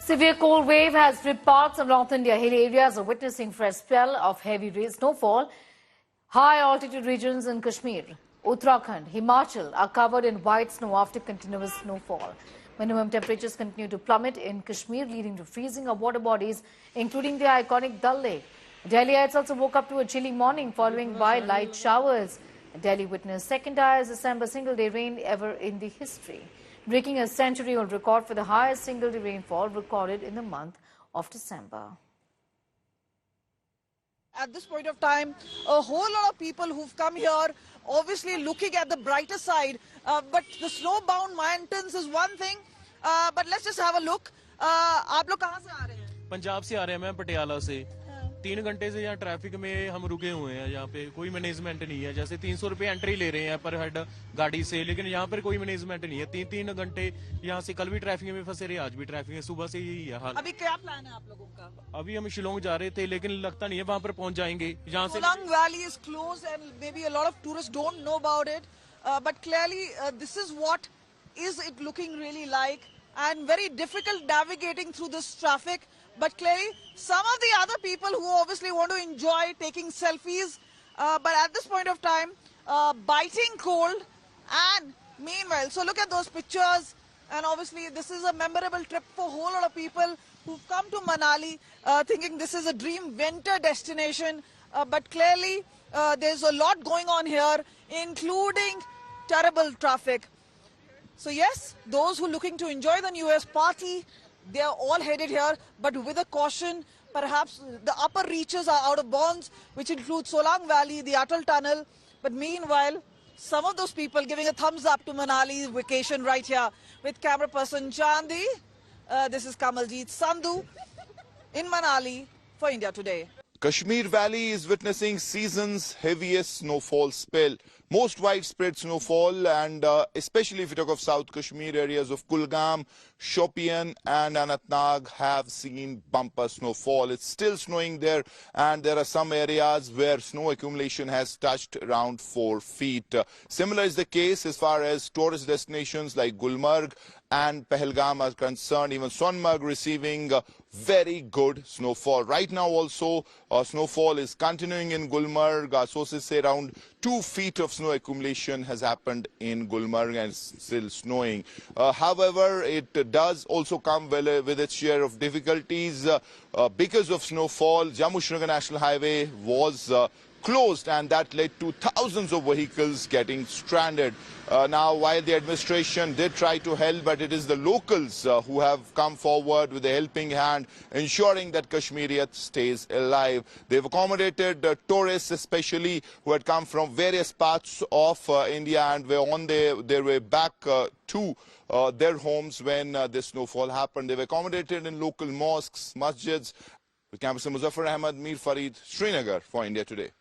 Severe cold wave has gripped parts of North India. Hilly areas are witnessing fresh spell of heavy snowfall. High altitude regions in Kashmir, Uttarakhand, Himachal are covered in white snow after continuous snowfall. Minimum temperatures continue to plummet in Kashmir, leading to freezing of water bodies, including the iconic Dal Lake. Delhiites also woke up to a chilly morning, following by light showers. Delhi witnessed second highest December single-day rain ever in the history, breaking a century-old record for the highest single-day rainfall recorded in the month of December. At this point of time, a whole lot of people who've come here, obviously looking at the brighter side. But the snowbound mountains is one thing. But let's just have a look. आप लोग कहाँ से आ रहे हैं? पंजाब से आ रहे हैं ma'am, Patiala से। 3 घंटे से यहाँ ट्रैफिक में हम रुके हुए हैं। यहाँ पे कोई मैनेजमेंट नहीं है। जैसे 300 रुपए एंट्री ले रहे हैं पर हेड गाड़ी से, लेकिन यहाँ पर कोई मैनेजमेंट नहीं है। 3 घंटे यहाँ से, कल भी ट्रैफिक में फंसे रहे, आज भी ट्रैफिक है, सुबह से यही है हाल। अभी क्या प्लान है आप लोगों का? अभी हम शिलोंग जा रहे थे, लेकिन लगता नहीं है वहाँ पर पहुंच जाएंगे। यहाँ से Solang Valley is closed and maybe a lot of tourists don't know about it. But clearly this is what is it looking really like, and very difficult navigating through this traffic. But clearly, some of the other people who obviously want to enjoy taking selfies, but at this point of time, biting cold, and meanwhile, so look at those pictures, and obviously this is a memorable trip for a whole lot of people who've come to Manali thinking this is a dream winter destination, but clearly there's a lot going on here, including terrible traffic. So yes, those who are looking to enjoy the New Year's party, they are all headed here, but with a caution. Perhaps the upper reaches are out of bounds, which include Solang Valley, the Atal Tunnel. But meanwhile, some of those people giving a thumbs up to Manali vacation right here with camera person Chandi. This is Kamaljeet Sandhu in Manali for India Today. Kashmir Valley is witnessing season's heaviest snowfall spell. Most widespread snowfall, and especially if you talk of South Kashmir, areas of Kulgam, Shopian and Anantnag have seen bumper snowfall. It's still snowing there, and there are some areas where snow accumulation has touched around 4 feet. Similar is the case as far as tourist destinations like Gulmarg and Pahalgam are concerned. Even Sonmarg receiving very good snowfall. Right now also snowfall is continuing in Gulmarg. Sources say around 2 feet of snow accumulation has happened in Gulmarg and still snowing. However, it does also come with its share of difficulties. Because of snowfall, Jammu-Srinagar National Highway was closed, and that led to thousands of vehicles getting stranded. Now, while the administration did try to help, but it is the locals who have come forward with a helping hand, ensuring that Kashmiriyat stays alive. They've accommodated tourists, especially who had come from various parts of India and were on their way back to their homes when this snowfall happened. They were accommodated in local mosques, masjids. With camera Muzaffar Ahmed, Mir Farid, Srinagar for India Today.